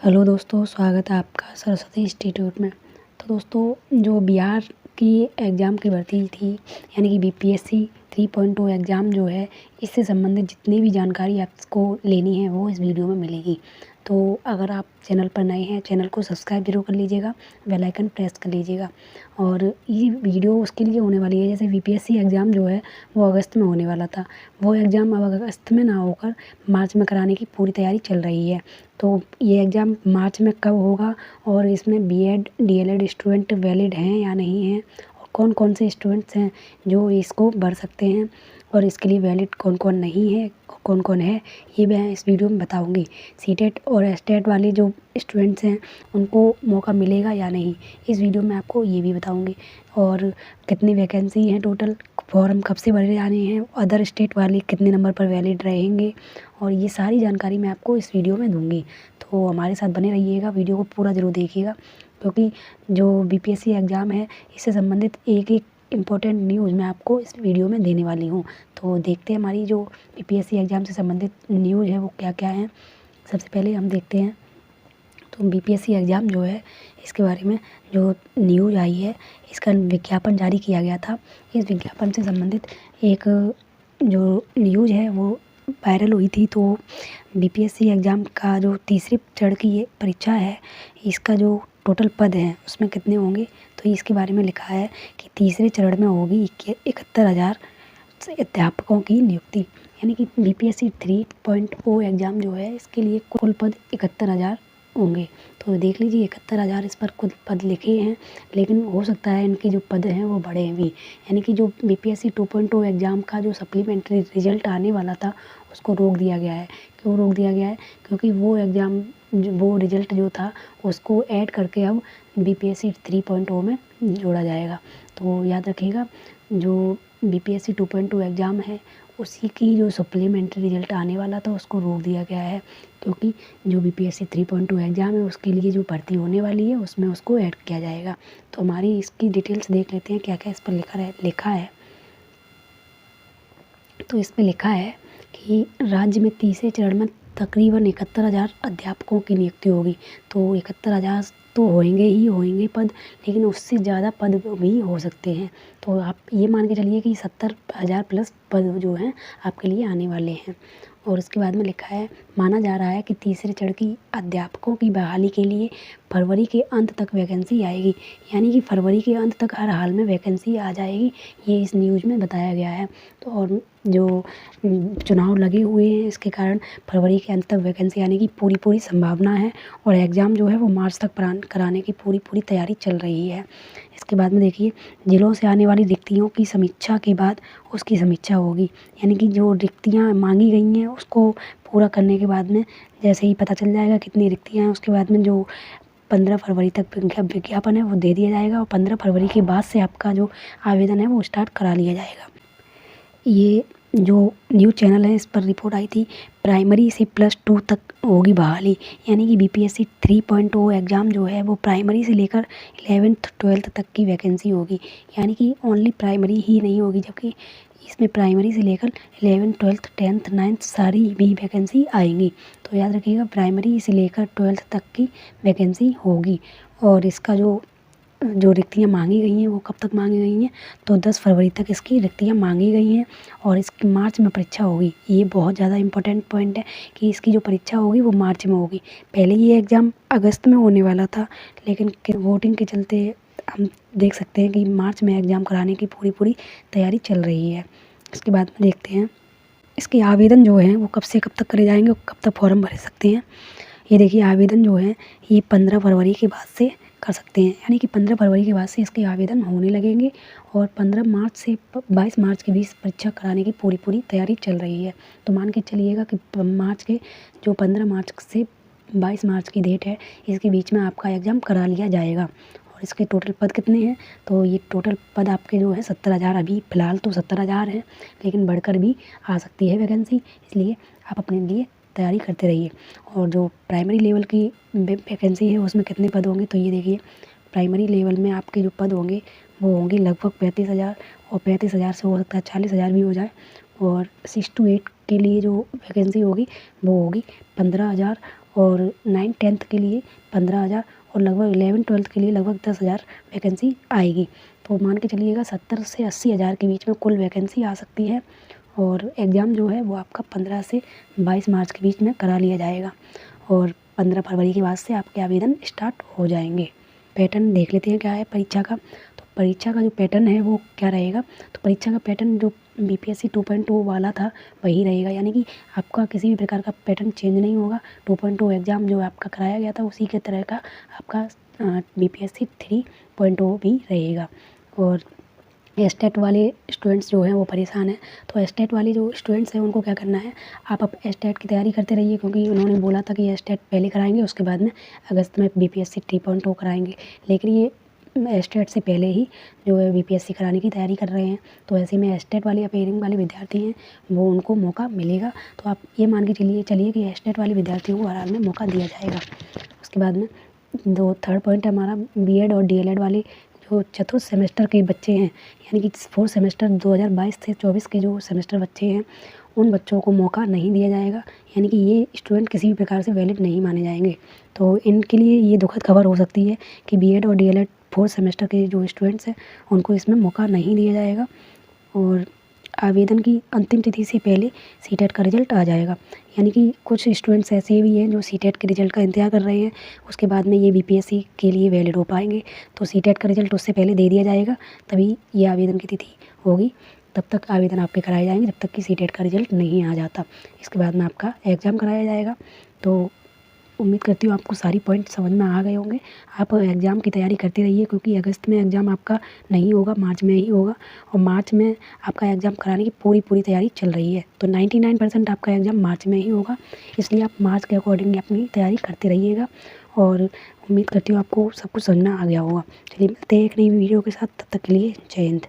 Hello दोस्तों, स्वागत है आपका सरस्वती इंस्टीट्यूट में। तो दोस्तों, जो बिहार की एग्ज़ाम की भर्ती थी यानी कि बीपीएससी 3.0 एग्ज़ाम जो है, इससे संबंधित जितनी भी जानकारी आपको लेनी है वो इस वीडियो में मिलेगी। तो अगर आप चैनल पर नए हैं, चैनल को सब्सक्राइब जरूर कर लीजिएगा, बेल आइकन प्रेस कर लीजिएगा। और ये वीडियो उसके लिए होने वाली है, जैसे बीपीएससी एग्ज़ाम जो है वो अगस्त में होने वाला था, वो एग्ज़ाम अब अगस्त में ना होकर मार्च में कराने की पूरी तैयारी चल रही है। तो ये एग्ज़ाम मार्च में कब होगा और इसमें बीएड डीएलएड स्टूडेंट वैलिड हैं या नहीं हैं, और कौन कौन से स्टूडेंट्स हैं जो इसको भर सकते हैं, और इसके लिए वैलिड कौन कौन नहीं है, कौन कौन है, ये मैं इस वीडियो में बताऊंगी। सीटेट और एस्टेट वाले जो स्टूडेंट्स हैं उनको मौका मिलेगा या नहीं, इस वीडियो में आपको ये भी बताऊंगी। और कितनी वैकेंसी हैं टोटल, फॉर्म कब से भरे जाने हैं, अदर स्टेट वाले कितने नंबर पर वैलिड रहेंगे, और ये सारी जानकारी मैं आपको इस वीडियो में दूंगी। तो हमारे साथ बने रहिएगा, वीडियो को पूरा ज़रूर देखिएगा, क्योंकि जो बीपीएससी एग्ज़ाम है इससे संबंधित एक एक इम्पोर्टेंट न्यूज़ मैं आपको इस वीडियो में देने वाली हूँ। तो देखते हैं हमारी जो बीपीएससी एग्ज़ाम से संबंधित न्यूज़ है वो क्या क्या है। सबसे पहले हम देखते हैं तो बीपीएससी एग्ज़ाम जो है इसके बारे में जो न्यूज़ आई है, इसका विज्ञापन जारी किया गया था। इस विज्ञापन से संबंधित एक जो न्यूज़ है वो वायरल हुई थी। तो बीपीएससी एग्ज़ाम का जो तीसरे चरण की ये परीक्षा है, इसका जो टोटल पद हैं उसमें कितने होंगे, तो इसके बारे में लिखा है कि तीसरे चरण में होगी 71,000 अध्यापकों की नियुक्ति। यानी कि बीपीएससी 3.0 एग्ज़ाम जो है इसके लिए कुल पद 71,000 होंगे। तो देख लीजिए 71,000 इस पर कुल पद लिखे हैं, लेकिन हो सकता है इनके जो पद हैं वो बढ़े भी। यानी कि जो बीपीएससी 2.0 एग्ज़ाम का जो सप्लीमेंट्री रिजल्ट आने वाला था उसको रोक दिया गया है। क्यों रोक दिया गया है? क्योंकि वो एग्ज़ाम वो रिज़ल्ट जो था उसको ऐड करके अब बीपीएससी 3.0 में जोड़ा जाएगा। तो याद रखिएगा, जो बीपीएससी 2.0 एग्ज़ाम है उसी की जो सप्लीमेंट्री रिज़ल्ट आने वाला था उसको रोक दिया गया है, क्योंकि जो बीपीएससी 3.0 एग्ज़ाम है उसके लिए जो भर्ती होने वाली है उसमें उसको ऐड किया जाएगा। तो हमारी इसकी डिटेल्स देख लेते हैं क्या क्या इस पर लिखा है। तो इसमें लिखा है कि राज्य में तीसरे चरण में तकरीबन 71,000 अध्यापकों की नियुक्ति होगी। तो 71,000 तो होंगे पद, लेकिन उससे ज़्यादा पद भी हो सकते हैं। तो आप ये मान के चलिए कि 70,000 प्लस पद जो हैं आपके लिए आने वाले हैं। और उसके बाद में लिखा है, माना जा रहा है कि तीसरे चरण की अध्यापकों की बहाली के लिए फरवरी के अंत तक वैकेंसी आएगी। यानी कि फरवरी के अंत तक हर हाल में वैकेंसी आ जाएगी, ये इस न्यूज़ में बताया गया है। तो और जो चुनाव लगे हुए हैं इसके कारण फरवरी के अंत तक वैकेंसी आने की पूरी संभावना है, और एग्ज़ाम जो है वो मार्च तक कराने की पूरी तैयारी चल रही है। इसके बाद में देखिए, जिलों से आने वाली रिक्तियों की समीक्षा के बाद उसकी समीक्षा होगी। यानी कि जो रिक्तियाँ मांगी गई हैं उसको पूरा करने के बाद में जैसे ही पता चल जाएगा कितनी रिक्तियाँ हैं, उसके बाद में जो 15 फरवरी तक विज्ञापन है वो दे दिया जाएगा, और 15 फरवरी के बाद से आपका जो आवेदन है वो स्टार्ट करा लिया जाएगा। ये जो न्यूज़ चैनल है इस पर रिपोर्ट आई थी, प्राइमरी से +2 तक होगी बहाली। यानी कि बीपीएससी 3.0 एग्ज़ाम जो है वो प्राइमरी से लेकर 11th 12th तक की वैकेंसी होगी। यानी कि ओनली प्राइमरी ही नहीं होगी, जबकि इसमें प्राइमरी से लेकर 11th 12th 10th 9th सारी भी वैकेंसी आएंगी। तो याद रखिएगा, प्राइमरी से लेकर 12th तक की वैकेंसी होगी। और इसका जो रिक्तियाँ मांगी गई हैं वो कब तक मांगी गई हैं, तो 10 फरवरी तक इसकी रिक्तियाँ मांगी गई हैं, और इसकी मार्च में परीक्षा होगी। ये बहुत ज़्यादा इम्पोर्टेंट पॉइंट है कि इसकी जो परीक्षा होगी वो मार्च में होगी। पहले ये एग्ज़ाम अगस्त में होने वाला था, लेकिन वोटिंग के चलते हम देख सकते हैं कि मार्च में एग्ज़ाम कराने की पूरी तैयारी चल रही है। इसके बाद में देखते हैं इसके आवेदन जो हैं वो कब से कब तक करे जाएंगे और कब तक फॉर्म भर सकते हैं। ये देखिए, आवेदन जो है ये 15 फरवरी के बाद से कर सकते हैं। यानी कि 15 फरवरी के बाद से इसके आवेदन होने लगेंगे, और 15 मार्च से 22 मार्च के बीच परीक्षा कराने की पूरी तैयारी चल रही है। तो मान के चलिएगा कि मार्च के जो 15 मार्च से 22 मार्च की डेट है, इसके बीच में आपका एग्ज़ाम करा लिया जाएगा। और इसके टोटल पद कितने हैं, तो ये टोटल पद आपके जो है 70,000, अभी फ़िलहाल तो 70,000 है, लेकिन बढ़कर भी आ सकती है वैकेंसी, इसलिए आप अपने लिए तैयारी करते रहिए। और जो प्राइमरी लेवल की वैकेंसी है उसमें कितने पद होंगे, तो ये देखिए, प्राइमरी लेवल में आपके जो पद होंगे वो होंगे लगभग 35,000, और 35,000 से हो सकता है 40,000 भी हो जाए। और 6 to 8 के लिए जो वैकेंसी होगी वो होगी 15,000, और 9th-10th के लिए 15,000 और लगभग 11th-12th के लिए लगभग 10,000 वैकेंसी आएगी। तो मान के चलिएगा 70 से 80 हज़ार के बीच में कुल वैकेंसी आ सकती है। और एग्ज़ाम जो है वो आपका 15 से 22 मार्च के बीच में करा लिया जाएगा और 15 फरवरी के बाद से आपके आवेदन स्टार्ट हो जाएंगे। पैटर्न देख लेते हैं क्या है परीक्षा का। तो परीक्षा का जो पैटर्न है वो क्या रहेगा, तो परीक्षा का पैटर्न जो BPSC 2.0 वाला था वही रहेगा, यानी कि आपका किसी भी प्रकार का पैटर्न चेंज नहीं होगा। 2.0 एग्ज़ाम जो आपका कराया गया था उसी के तरह का आपका BPSC 3.0 भी रहेगा। और एस्टेट वाले स्टूडेंट्स जो हैं वो परेशान हैं, तो एस्टेट वाले जो स्टूडेंट्स हैं उनको क्या करना है, आप अब एस्टेट की तैयारी करते रहिए, क्योंकि उन्होंने बोला था कि एस्टेट पहले कराएंगे उसके बाद में अगस्त में BPSC 3.0 कराएंगे, लेकिन ये एस्टेट से पहले ही जो है BPSC कराने की तैयारी कर रहे हैं। तो ऐसे में एस्टेट वाले अपेयरिंग वाले विद्यार्थी हैं वो उनको मौका मिलेगा। तो आप ये मान के चलिए कि एस्टेट वाले विद्यार्थियों को हर हाल में मौका दिया जाएगा। उसके बाद में थर्ड पॉइंट है हमारा BEd और DLED वाले जो चतुर्थ सेमेस्टर के बच्चे हैं, यानी कि 4th सेमेस्टर 2022 से 24 के जो सेमेस्टर बच्चे हैं उन बच्चों को मौका नहीं दिया जाएगा, यानी कि ये स्टूडेंट किसी भी प्रकार से वैलिड नहीं माने जाएंगे। तो इनके लिए ये दुखद खबर हो सकती है कि BEd और DLED 4th सेमेस्टर के जो स्टूडेंट्स हैं उनको इसमें मौका नहीं दिया जाएगा और आवेदन की अंतिम तिथि से पहले CTET का रिज़ल्ट आ जाएगा। यानी कि कुछ स्टूडेंट्स ऐसे भी हैं जो CTET के रिज़ल्ट का इंतज़ार कर रहे हैं, उसके बाद में ये BPSC के लिए वैलिड हो पाएंगे, तो CTET का रिज़ल्ट उससे पहले दे दिया जाएगा, तभी ये आवेदन की तिथि होगी। तब तक आवेदन आपके कराए जाएंगे जब तक कि CTET का रिज़ल्ट नहीं आ जाता। इसके बाद में आपका एग्ज़ाम कराया जाएगा। तो उम्मीद करती हूँ आपको सारी पॉइंट समझ में आ गए होंगे। आप एग्ज़ाम की तैयारी करते रहिए, क्योंकि अगस्त में एग्ज़ाम आपका नहीं होगा, मार्च में ही होगा और मार्च में आपका एग्ज़ाम कराने की पूरी तैयारी चल रही है। तो 99% आपका एग्ज़ाम मार्च में ही होगा, इसलिए आप मार्च के अकॉर्डिंग अपनी तैयारी करते रहिएगा और उम्मीद करती हूँ आपको सब कुछ समझ में आ गया होगा। चलिए मिलते हैं एक नई वीडियो के साथ, तब तक के लिए जय हिंद।